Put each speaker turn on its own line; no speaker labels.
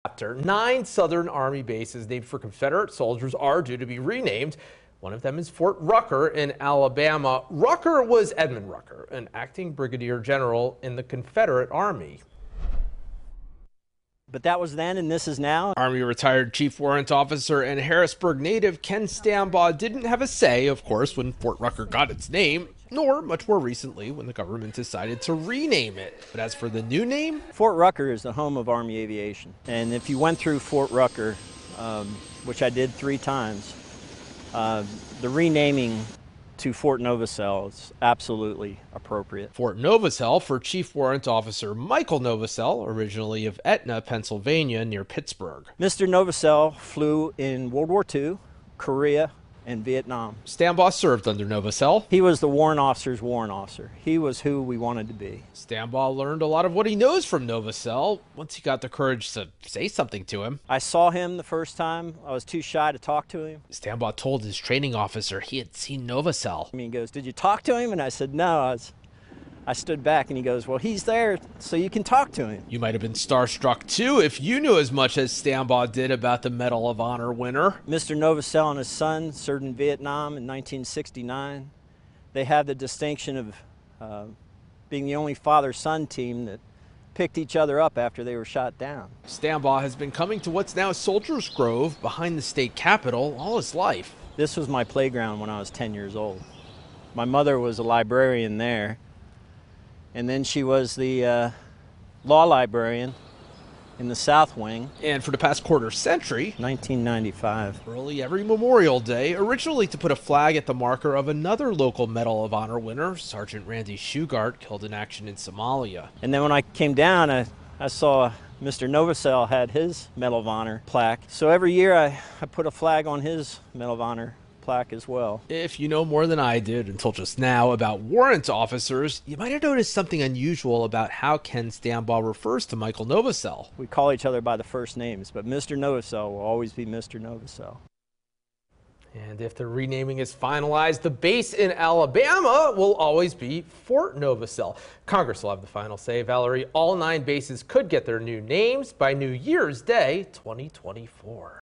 After 9 Southern Army bases named for Confederate soldiers are due to be renamed. One of them is Fort Rucker in Alabama. Rucker was Edmund Rucker, an acting brigadier general in the Confederate Army.
But that was then and this is now.
Army retired Chief Warrant Officer and Harrisburg native Ken Stambaugh didn't have a say, of course, when Fort Rucker got its name, nor much more recently when the government decided to rename it. But as for the new name?
Fort Rucker is the home of Army aviation. And if you went through Fort Rucker, which I did 3 times, the renaming to Fort Novosel is absolutely appropriate.
Fort Novosel for Chief Warrant Officer Michael Novosel, originally of Etna, Pennsylvania, near Pittsburgh.
Mr. Novosel flew in World War II, Korea, and Vietnam.
Stambaugh served under Novosel.
He was the warrant officer's warrant officer. He was who we wanted to be.
Stambaugh learned a lot of what he knows from Novosel once he got the courage to say something to him.
I saw him the first time. I was too shy to talk to him.
Stambaugh told his training officer he had seen Novosel.
He goes, "Did you talk to him?" And I said, "No." I stood back and he goes, "Well, he's there so you can talk to him."
You might have been starstruck too if you knew as much as Stambaugh did about the Medal of Honor winner.
Mr. Novosel and his son served in Vietnam in 1969. They have the distinction of being the only father-son team that picked each other up after they were shot down.
Stambaugh has been coming to what's now Soldiers Grove behind the state capitol all his life.
This was my playground when I was 10 years old. My mother was a librarian there. And then she was the law librarian in the South Wing.
And for the past quarter century,
1995.
Early every Memorial Day, originally to put a flag at the marker of another local Medal of Honor winner, Sergeant Randy Shugart, killed in action in Somalia.
And then when I came down, I saw Mr. Novosel had his Medal of Honor plaque. So every year I put a flag on his Medal of Honor plaque as well.
If you know more than I did until just now about warrant officers, you might have noticed something unusual about how Ken Stambaugh refers to Michael Novosel.
We call each other by the first names, but Mr. Novosel will always be Mr. Novosel.
And if the renaming is finalized, the base in Alabama will always be Fort Novosel. Congress will have the final say. Valerie, all 9 bases could get their new names by New Year's Day 2024.